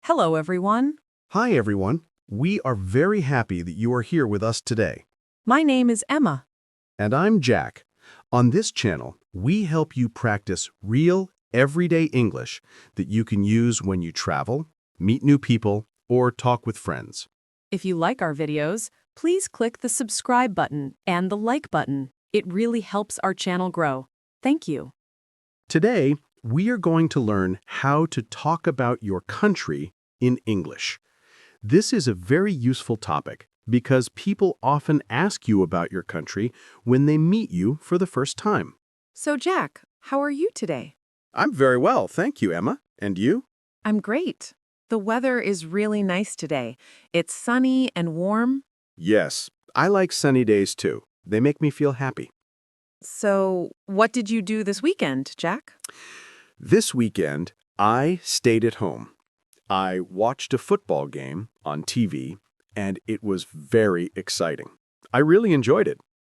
Hello, everyone. Hi, everyone. We are very happy that you are here with us today. My name is Emma. And I'm Jack. On this channel, we help you practice real, everyday English that you can use when you travel, meet new people, or talk with friends. If you like our videos, please click the subscribe button and the like button. It really helps our channel grow. Thank you. Today, we are going to learn how to talk about your country in English. This is a very useful topic because people often ask you about your country when they meet you for the first time. So, Jack, how are you today? I'm very well, thank you, Emma. And you? I'm great. The weather is really nice today. It's sunny and warm. Yes, I like sunny days too. They make me feel happy. So, what did you do this weekend, Jack? This weekend, I stayed at home. I watched a football game on TV, and it was very exciting. I really enjoyed it.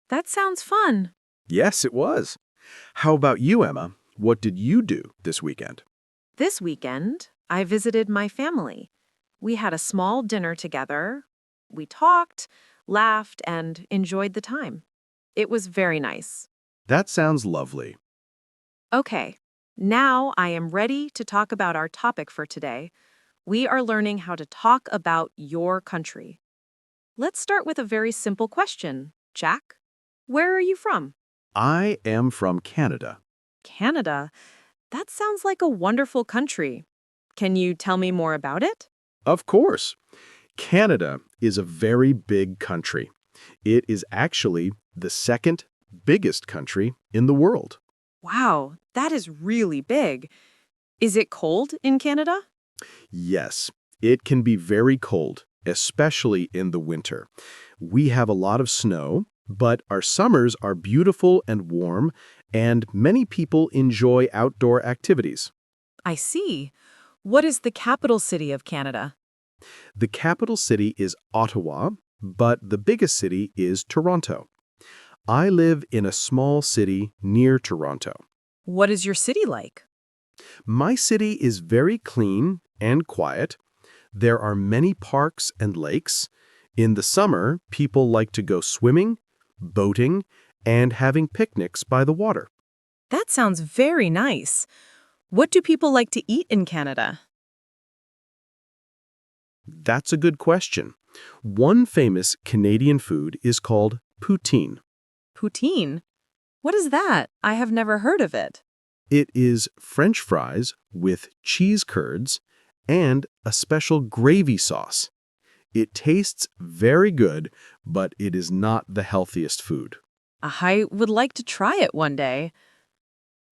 That sounds fun. Yes, it was. How about you, Emma? What did you do this weekend? This weekend, I visited my family. We had a small dinner together. We talked, laughed, and enjoyed the time. It was very nice. That sounds lovely. Okay, now I am ready to talk about our topic for today. We are learning how to talk about your country. Let's start with a very simple question. Jack, where are you from? I am from Canada. Canada? That sounds like a wonderful country. Can you tell me more about it? Of course. Canada is a very big country. It is actually the second biggest country in the world. Wow, that is really big. Is it cold in Canada? Yes, it can be very cold, especially in the winter. We have a lot of snow, but our summers are beautiful and warm, and many people enjoy outdoor activities. I see. What is the capital city of Canada? The capital city is Ottawa, but the biggest city is Toronto. I live in a small city near Toronto. What is your city like? My city is very clean and quiet. There are many parks and lakes. In the summer, people like to go swimming, boating, and having picnics by the water. That sounds very nice. What do people like to eat in Canada? That's a good question. One famous Canadian food is called poutine. Poutine? What is that? I have never heard of it. It is French fries with cheese curds and a special gravy sauce. It tastes very good, but it is not the healthiest food. I would like to try it one day.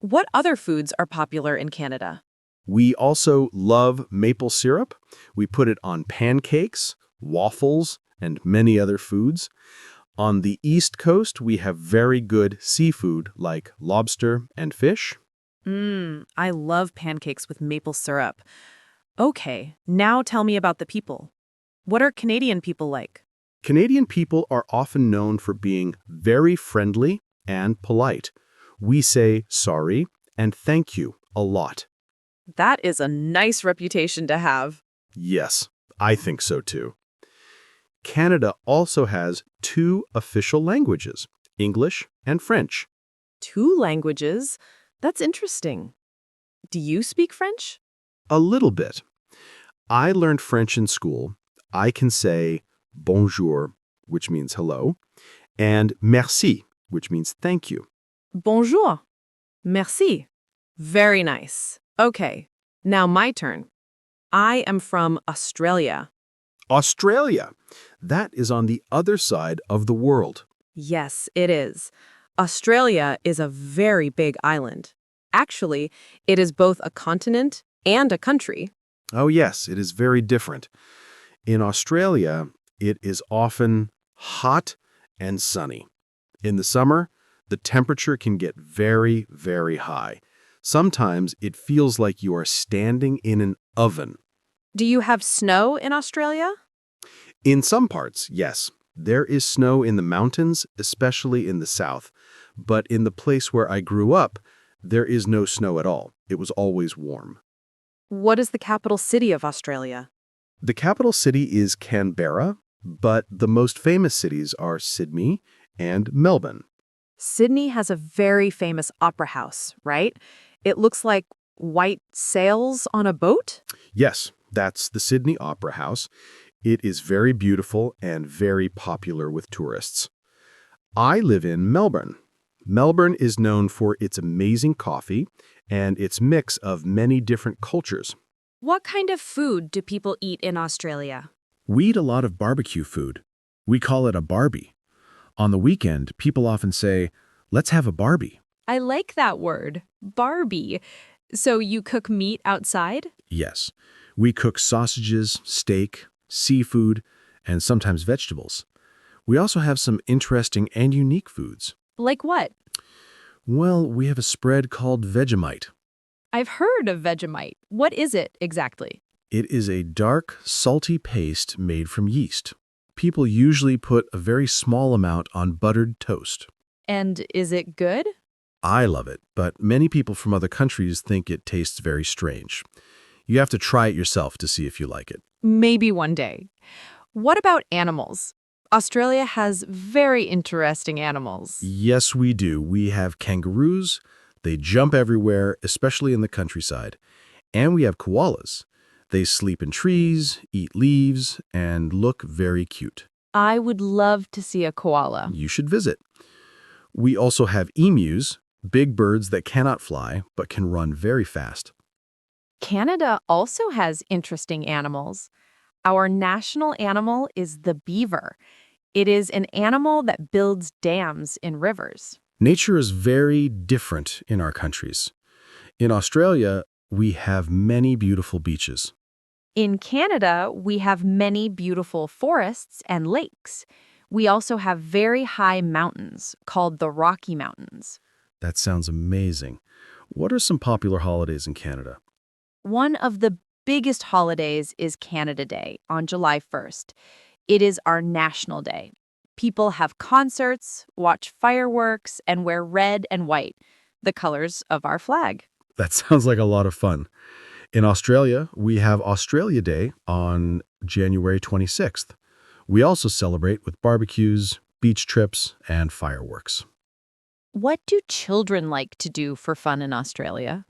What other foods are popular in Canada? We also love maple syrup. We put it on pancakes, waffles, and many other foods. On the East Coast, we have very good seafood like lobster and fish. I love pancakes with maple syrup. Okay, now tell me about the people. What are Canadian people like? Canadian people are often known for being very friendly and polite. We say sorry and thank you a lot. That is a nice reputation to have. Yes, I think so too. Canada also has two official languages, English and French. 2 languages? That's interesting. Do you speak French? A little bit. I learned French in school. I can say bonjour, which means hello, and merci, which means thank you. Bonjour. Merci. Very nice. Okay, now my turn. I am from Australia. Australia. That is on the other side of the world. Yes, it is. Australia is a very big island. Actually, it is both a continent and a country. Oh yes, it is very different. In Australia, it is often hot and sunny. In the summer, the temperature can get very, very high. Sometimes it feels like you are standing in an oven. Do you have snow in Australia? In some parts, yes. There is snow in the mountains, especially in the south. But in the place where I grew up, there is no snow at all. It was always warm. What is the capital city of Australia? The capital city is Canberra, but the most famous cities are Sydney and Melbourne. Sydney has a very famous opera house, right? It looks like white sails on a boat? Yes, that's the Sydney Opera House. It is very beautiful and very popular with tourists. I live in Melbourne. Melbourne is known for its amazing coffee and its mix of many different cultures. What kind of food do people eat in Australia? We eat a lot of barbecue food. We call it a barbie. On the weekend, people often say, let's have a barbie. I like that word, Barbie. So you cook meat outside? Yes, we cook sausages, steak, seafood, and sometimes vegetables. We also have some interesting and unique foods. Like what? Well, we have a spread called Vegemite. I've heard of Vegemite. What is it exactly? It is a dark, salty paste made from yeast. People usually put a very small amount on buttered toast. And is it good? I love it, but many people from other countries think it tastes very strange. You have to try it yourself to see if you like it. Maybe one day. What about animals? Australia has very interesting animals. Yes, we do. We have kangaroos. They jump everywhere, especially in the countryside. And we have koalas. They sleep in trees, eat leaves, and look very cute. I would love to see a koala. You should visit. We also have emus, big birds that cannot fly but can run very fast. Canada also has interesting animals. Our national animal is the beaver. It is an animal that builds dams in rivers. Nature is very different in our countries. In Australia, we have many beautiful beaches. In Canada, we have many beautiful forests and lakes. We also have very high mountains called the Rocky Mountains. That sounds amazing. What are some popular holidays in Canada? One of the biggest holidays is Canada Day on July 1st. It is our national day. People have concerts, watch fireworks, and wear red and white, the colors of our flag. That sounds like a lot of fun. In Australia, we have Australia Day on January 26th. We also celebrate with barbecues, beach trips, and fireworks. What do children like to do for fun in Australia?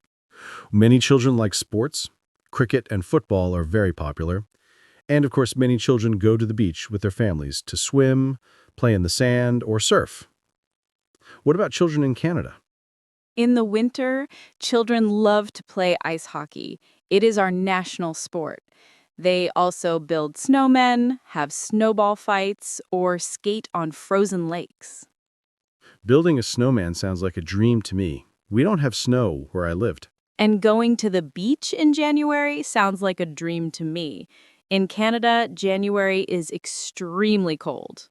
Many children like sports. Cricket and football are very popular. And of course, many children go to the beach with their families to swim, play in the sand, or surf. What about children in Canada? In the winter, children love to play ice hockey. It is our national sport. They also build snowmen, have snowball fights, or skate on frozen lakes. Building a snowman sounds like a dream to me. We don't have snow where I lived. And going to the beach in January sounds like a dream to me. In Canada, January is extremely cold.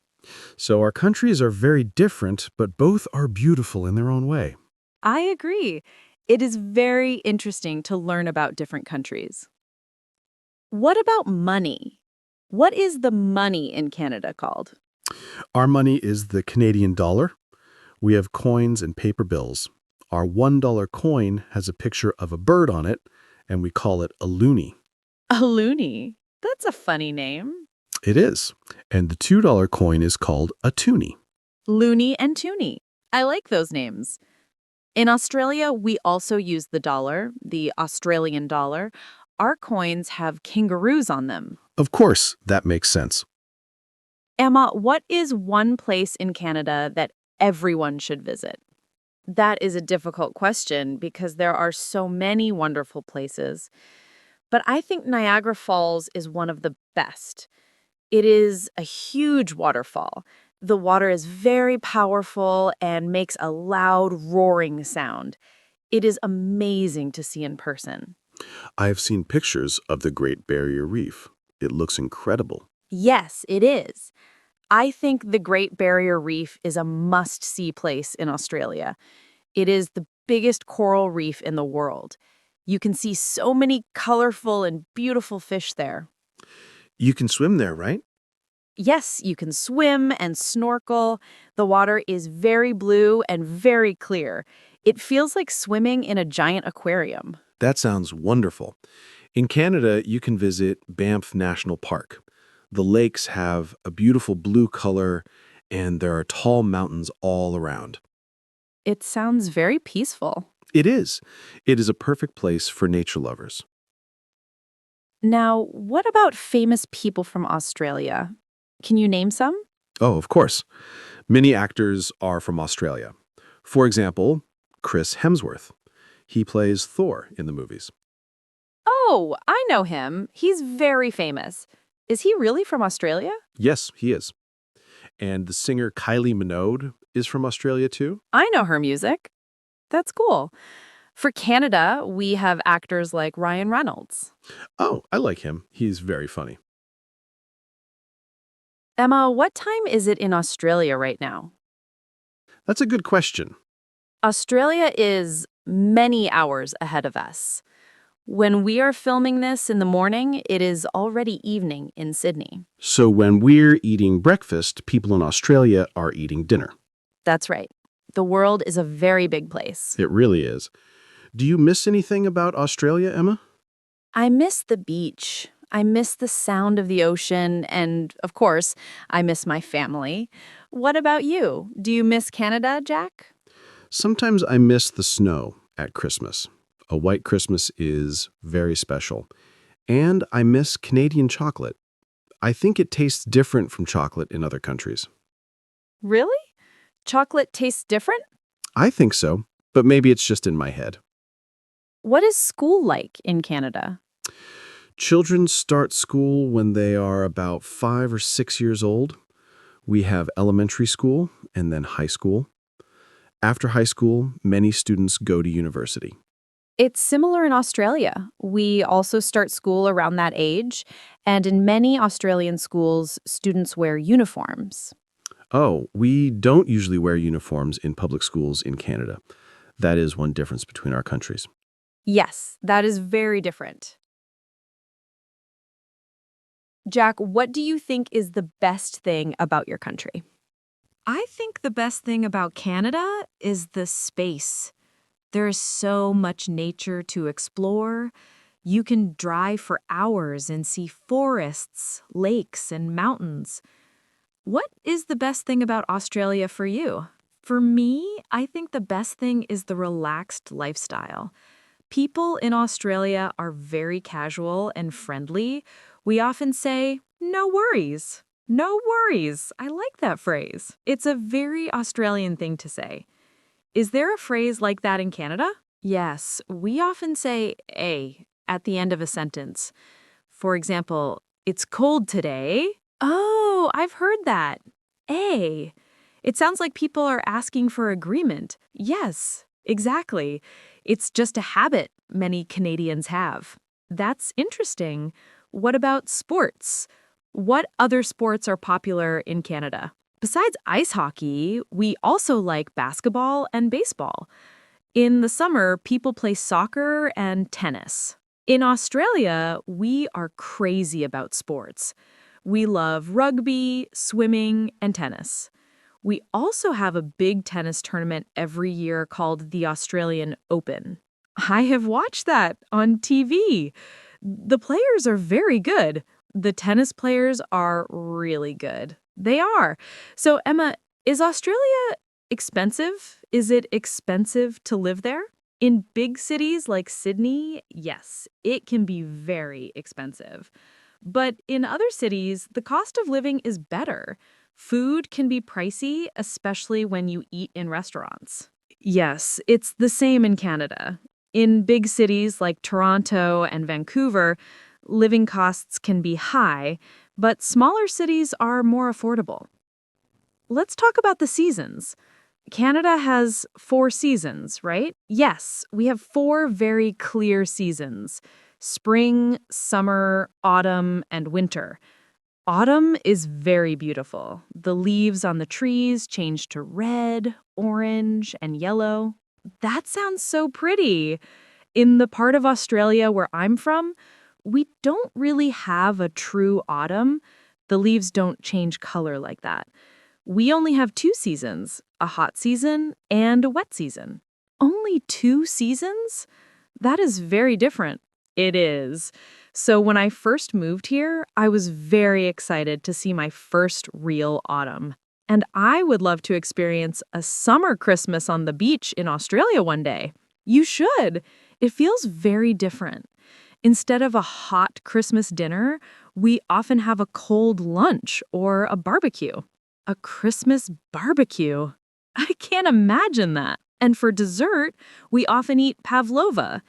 So our countries are very different, but both are beautiful in their own way. I agree. It is very interesting to learn about different countries. What about money? What is the money in Canada called? Our money is the Canadian dollar. We have coins and paper bills. Our $1 coin has a picture of a bird on it, and we call it a loonie. A loonie. That's a funny name. It is. And the $2 coin is called a toonie. Loonie and toonie. I like those names. In Australia, we also use the dollar, the Australian dollar. Our coins have kangaroos on them. Of course, that makes sense. Emma, what is one place in Canada that everyone should visit? That is a difficult question because there are so many wonderful places. But I think Niagara Falls is one of the best. It is a huge waterfall. The water is very powerful and makes a loud, roaring sound. It is amazing to see in person. I have seen pictures of the Great Barrier Reef. It looks incredible. Yes, it is. I think the Great Barrier Reef is a must-see place in Australia. It is the biggest coral reef in the world. You can see so many colorful and beautiful fish there. You can swim there, right? Yes, you can swim and snorkel. The water is very blue and very clear. It feels like swimming in a giant aquarium. That sounds wonderful. In Canada, you can visit Banff National Park. The lakes have a beautiful blue color, and there are tall mountains all around. It sounds very peaceful. It is. It is a perfect place for nature lovers. Now, what about famous people from Australia? Can you name some? Oh, of course. Many actors are from Australia. For example, Chris Hemsworth. He plays Thor in the movies. Oh, I know him. He's very famous. Is he really from Australia? Yes, he is. And the singer Kylie Minogue is from Australia too. I know her music. That's cool. For Canada, we have actors like Ryan Reynolds. Oh, I like him. He's very funny. Emma, what time is it in Australia right now? That's a good question. Australia is many hours ahead of us. When we are filming this in the morning, it is already evening in Sydney. So when we're eating breakfast, people in Australia are eating dinner. That's right. The world is a very big place. It really is. Do you miss anything about Australia, Emma? I miss the beach. I miss the sound of the ocean, and of course, I miss my family. What about you? Do you miss Canada, Jack? Sometimes I miss the snow at Christmas. A white Christmas is very special. And I miss Canadian chocolate. I think it tastes different from chocolate in other countries. Really? Chocolate tastes different? I think so, but maybe it's just in my head. What is school like in Canada? Children start school when they are about 5 or 6 years old. We have elementary school and then high school. After high school, many students go to university. It's similar in Australia. We also start school around that age, and in many Australian schools, students wear uniforms. Oh, we don't usually wear uniforms in public schools in Canada. That is one difference between our countries. Yes, that is very different. Jack, what do you think is the best thing about your country? I think the best thing about Canada is the space. There is so much nature to explore. You can drive for hours and see forests, lakes, and mountains. What is the best thing about Australia for you? For me, I think the best thing is the relaxed lifestyle. People in Australia are very casual and friendly. We often say, no worries. No worries. I like that phrase. It's a very Australian thing to say. Is there a phrase like that in Canada? Yes, we often say a at the end of a sentence. For example, it's cold today. Oh, I've heard that. A. It sounds like people are asking for agreement. Yes, exactly. It's just a habit many Canadians have. That's interesting. What about sports? What other sports are popular in Canada? Besides ice hockey, we also like basketball and baseball. In the summer, people play soccer and tennis. In Australia, we are crazy about sports. We love rugby, swimming, and tennis. We also have a big tennis tournament every year called the Australian Open. I have watched that on TV. The players are very good. The tennis players are really good. They are. So, Emma, is Australia expensive? Is it expensive to live there? In big cities like Sydney, yes, it can be very expensive. But in other cities, the cost of living is better. Food can be pricey, especially when you eat in restaurants. Yes, it's the same in Canada. In big cities like Toronto and Vancouver, living costs can be high, but smaller cities are more affordable. Let's talk about the seasons. Canada has 4 seasons, right? Yes, we have 4 very clear seasons: spring, summer, autumn, and winter. Autumn is very beautiful. The leaves on the trees change to red, orange, and yellow. That sounds so pretty. In the part of Australia where I'm from, we don't really have a true autumn. The leaves don't change color like that. We only have 2 seasons, a hot season and a wet season. Only 2 seasons? That is very different. It is. So when I first moved here, I was very excited to see my first real autumn. And I would love to experience a summer Christmas on the beach in Australia one day. You should. It feels very different. Instead of a hot Christmas dinner, we often have a cold lunch or a barbecue. A Christmas barbecue. I can't imagine that. And for dessert, we often eat pavlova.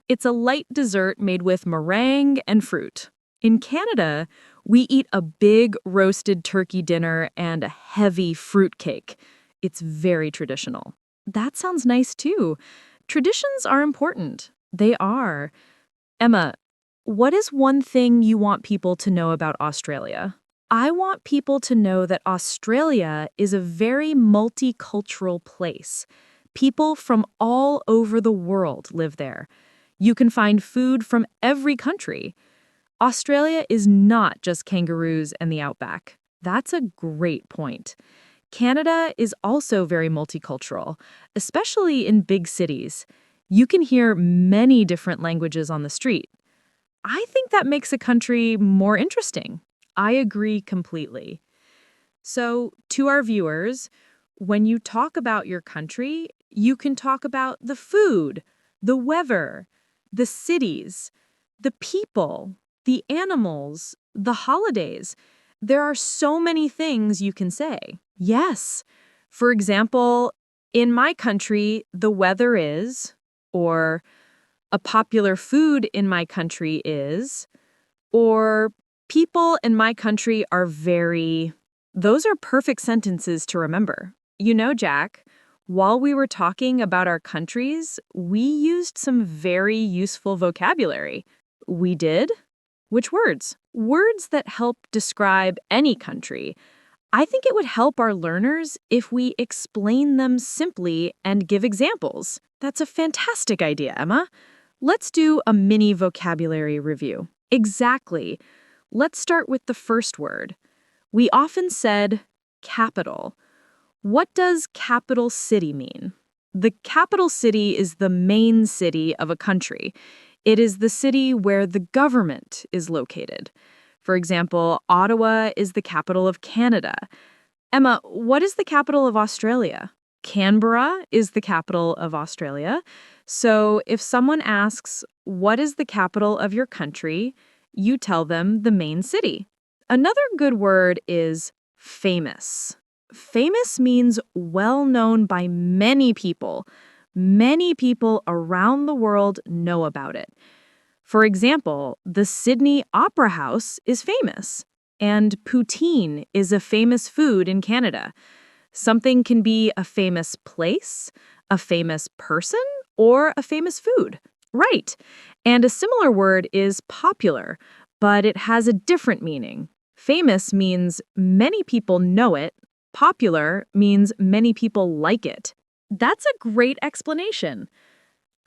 It's a light dessert made with meringue and fruit. In Canada, we eat a big roasted turkey dinner and a heavy fruit cake. It's very traditional. That sounds nice too. Traditions are important. They are. Emma, what is one thing you want people to know about Australia? I want people to know that Australia is a very multicultural place. People from all over the world live there. You can find food from every country. Australia is not just kangaroos and the outback. That's a great point. Canada is also very multicultural, especially in big cities. You can hear many different languages on the street. I think that makes a country more interesting. I agree completely. So, to our viewers, when you talk about your country, you can talk about the food, the weather, the cities, the people, the animals, the holidays. There are so many things you can say. Yes. For example, in my country, the weather is, or a popular food in my country is, or people in my country are very. Those are perfect sentences to remember. You know, Jack, while we were talking about our countries, we used some very useful vocabulary. We did? Which words? Words that help describe any country. I think it would help our learners if we explain them simply and give examples. That's a fantastic idea, Emma. Let's do a mini vocabulary review. Exactly. Let's start with the first word. We often said capital. What does capital city mean? The capital city is the main city of a country. It is the city where the government is located. For example, Ottawa is the capital of Canada. Emma, what is the capital of Australia? Canberra is the capital of Australia. So if someone asks, what is the capital of your country? You tell them the main city. Another good word is famous. Famous means well known by many people. Many people around the world know about it. For example, the Sydney Opera House is famous, and poutine is a famous food in Canada. Something can be a famous place, a famous person, or a famous food. Right. And a similar word is popular, but it has a different meaning. Famous means many people know it. Popular means many people like it. That's a great explanation.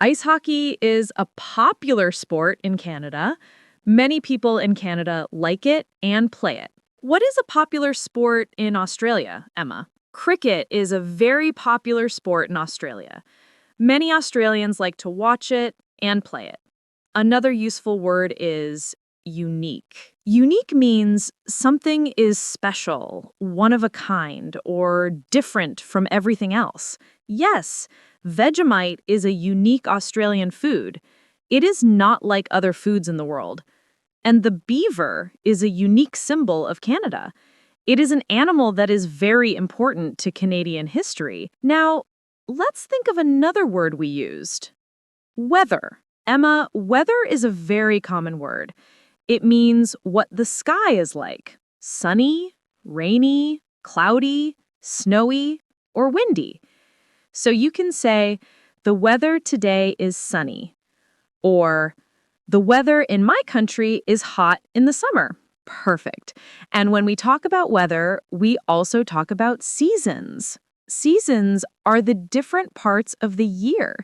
Ice hockey is a popular sport in Canada. Many people in Canada like it and play it. What is a popular sport in Australia, Emma? Cricket is a very popular sport in Australia. Many Australians like to watch it and play it. Another useful word is unique. Unique means something is special, one of a kind, or different from everything else. Yes, Vegemite is a unique Australian food. It is not like other foods in the world. And the beaver is a unique symbol of Canada. It is an animal that is very important to Canadian history. Now, let's think of another word we used. Weather. Emma, weather is a very common word. It means what the sky is like. Sunny, rainy, cloudy, snowy, or windy. So you can say, the weather today is sunny. Or, the weather in my country is hot in the summer. Perfect. And when we talk about weather, we also talk about seasons. Seasons are the different parts of the year.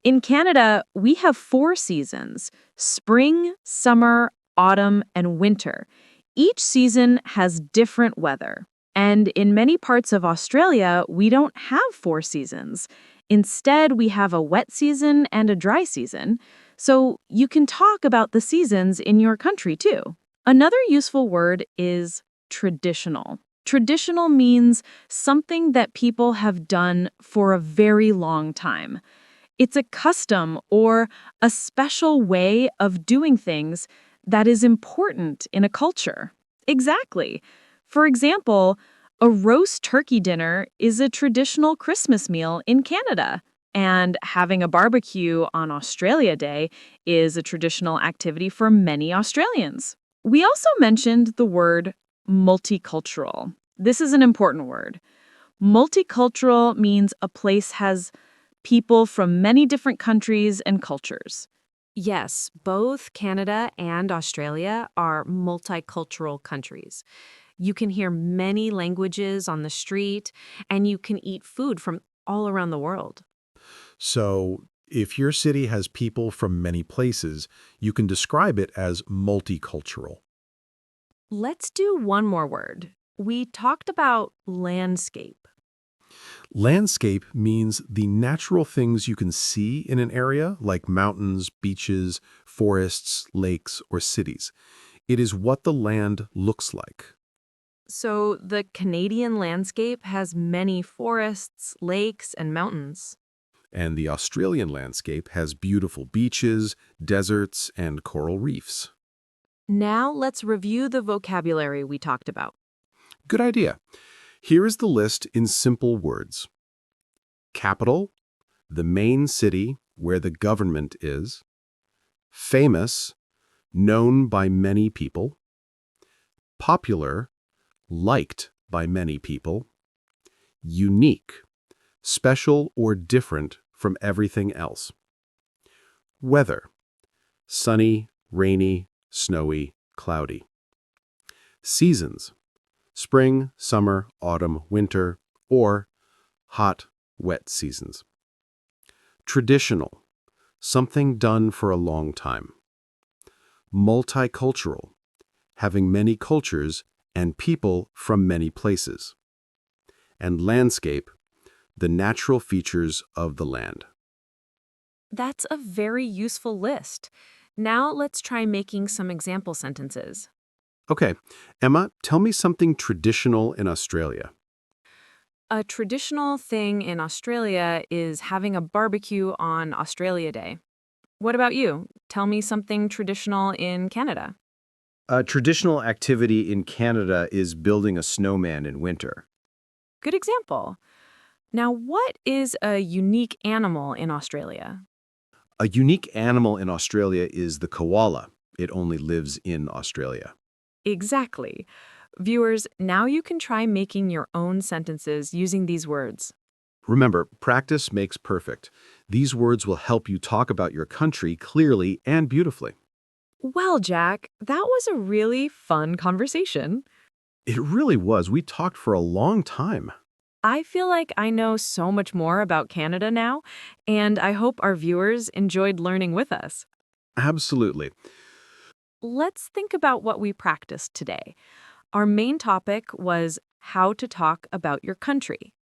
In Canada, we have 4 seasons: spring, summer, autumn, and winter. Each season has different weather. And in many parts of Australia, we don't have 4 seasons. Instead, we have a wet season and a dry season. So you can talk about the seasons in your country too. Another useful word is traditional. Traditional means something that people have done for a very long time. It's a custom or a special way of doing things that is important in a culture. Exactly. For example, a roast turkey dinner is a traditional Christmas meal in Canada, and having a barbecue on Australia Day is a traditional activity for many Australians. We also mentioned the word multicultural. This is an important word. Multicultural means a place has people from many different countries and cultures. Yes, both Canada and Australia are multicultural countries. You can hear many languages on the street, and you can eat food from all around the world. So, if your city has people from many places, you can describe it as multicultural. Let's do one more word. We talked about landscape. Landscape means the natural things you can see in an area, like mountains, beaches, forests, lakes, or cities. It is what the land looks like. So the Canadian landscape has many forests, lakes, and mountains. And the Australian landscape has beautiful beaches, deserts, and coral reefs. Now let's review the vocabulary we talked about. Good idea. Here is the list in simple words. Capital, the main city where the government is. Famous, known by many people. Popular, liked by many people. Unique, special or different from everything else. Weather, sunny, rainy, snowy, cloudy. Seasons, spring, summer, autumn, winter, or hot, wet seasons. Traditional, something done for a long time. Multicultural, having many cultures and people from many places. And landscape, the natural features of the land. That's a very useful list. Now let's try making some example sentences. Okay, Emma, tell me something traditional in Australia. A traditional thing in Australia is having a barbecue on Australia Day. What about you? Tell me something traditional in Canada. A traditional activity in Canada is building a snowman in winter. Good example. Now, what is a unique animal in Australia? A unique animal in Australia is the koala. It only lives in Australia. Exactly. Viewers, now you can try making your own sentences using these words. Remember, practice makes perfect. These words will help you talk about your country clearly and beautifully. Well, Jack, that was a really fun conversation. It really was. We talked for a long time. I feel like I know so much more about Canada now, and I hope our viewers enjoyed learning with us. Absolutely. Let's think about what we practiced today. Our main topic was how to talk about your country.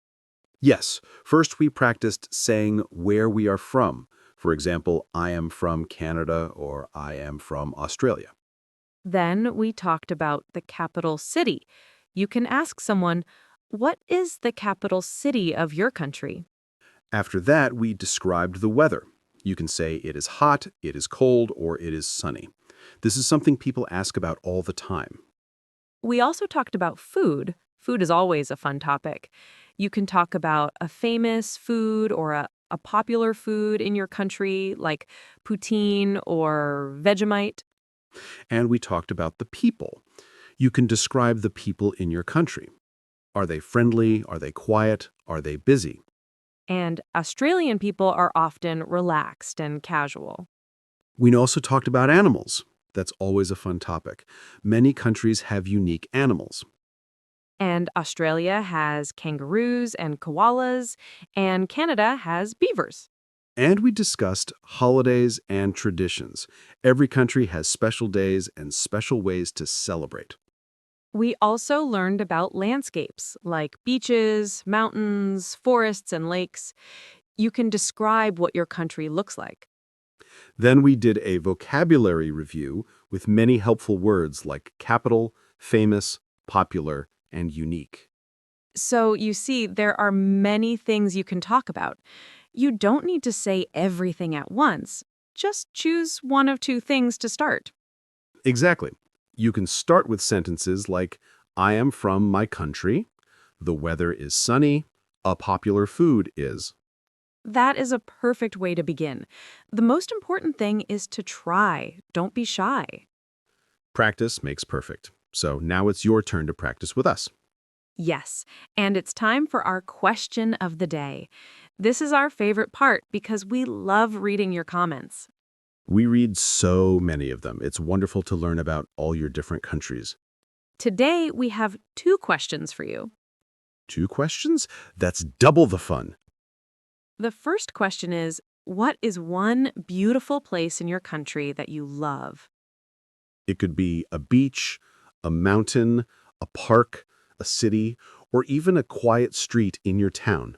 Yes, first we practiced saying where we are from. For example, I am from Canada or I am from Australia. Then we talked about the capital city. You can ask someone, what is the capital city of your country? After that, we described the weather. You can say it is hot, it is cold, or it is sunny. This is something people ask about all the time. We also talked about food. Food is always a fun topic. You can talk about a famous food or a popular food in your country, like poutine or Vegemite. And we talked about the people. You can describe the people in your country. Are they friendly? Are they quiet? Are they busy? And Australian people are often relaxed and casual. We also talked about animals. That's always a fun topic. Many countries have unique animals. And Australia has kangaroos and koalas, and Canada has beavers. And we discussed holidays and traditions. Every country has special days and special ways to celebrate. We also learned about landscapes like beaches, mountains, forests, and lakes. You can describe what your country looks like. Then we did a vocabulary review with many helpful words like capital, famous, popular, and unique. So you see, there are many things you can talk about. You don't need to say everything at once. Just choose one of two things to start. Exactly. You can start with sentences like, I am from my country, the weather is sunny, a popular food is. That is a perfect way to begin. The most important thing is to try. Don't be shy. Practice makes perfect. So now it's your turn to practice with us. Yes, and it's time for our question of the day. This is our favorite part because we love reading your comments. We read so many of them. It's wonderful to learn about all your different countries. Today, we have two questions for you. 2 questions? That's double the fun. The first question is, what is one beautiful place in your country that you love? It could be a beach, a mountain, a park, a city, or even a quiet street in your town.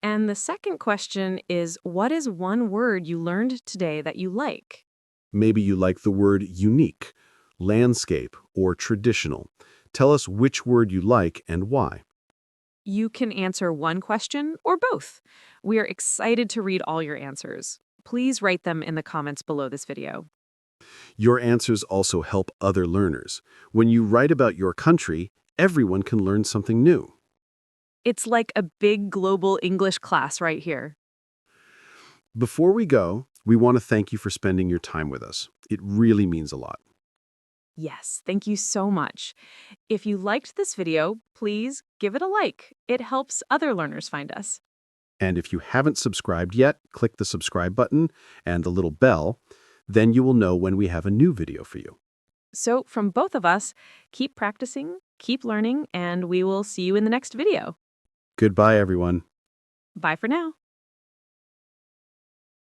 And the second question is, what is one word you learned today that you like? Maybe you like the word unique, landscape, or traditional. Tell us which word you like and why. You can answer one question or both. We are excited to read all your answers. Please write them in the comments below this video. Your answers also help other learners. When you write about your country, everyone can learn something new. It's like a big global English class right here. Before we go, we want to thank you for spending your time with us. It really means a lot. Yes, thank you so much. If you liked this video, please give it a like. It helps other learners find us. And if you haven't subscribed yet, click the subscribe button and the little bell. Then you will know when we have a new video for you. So from both of us, keep practicing, keep learning, and we will see you in the next video. Goodbye, everyone. Bye for now.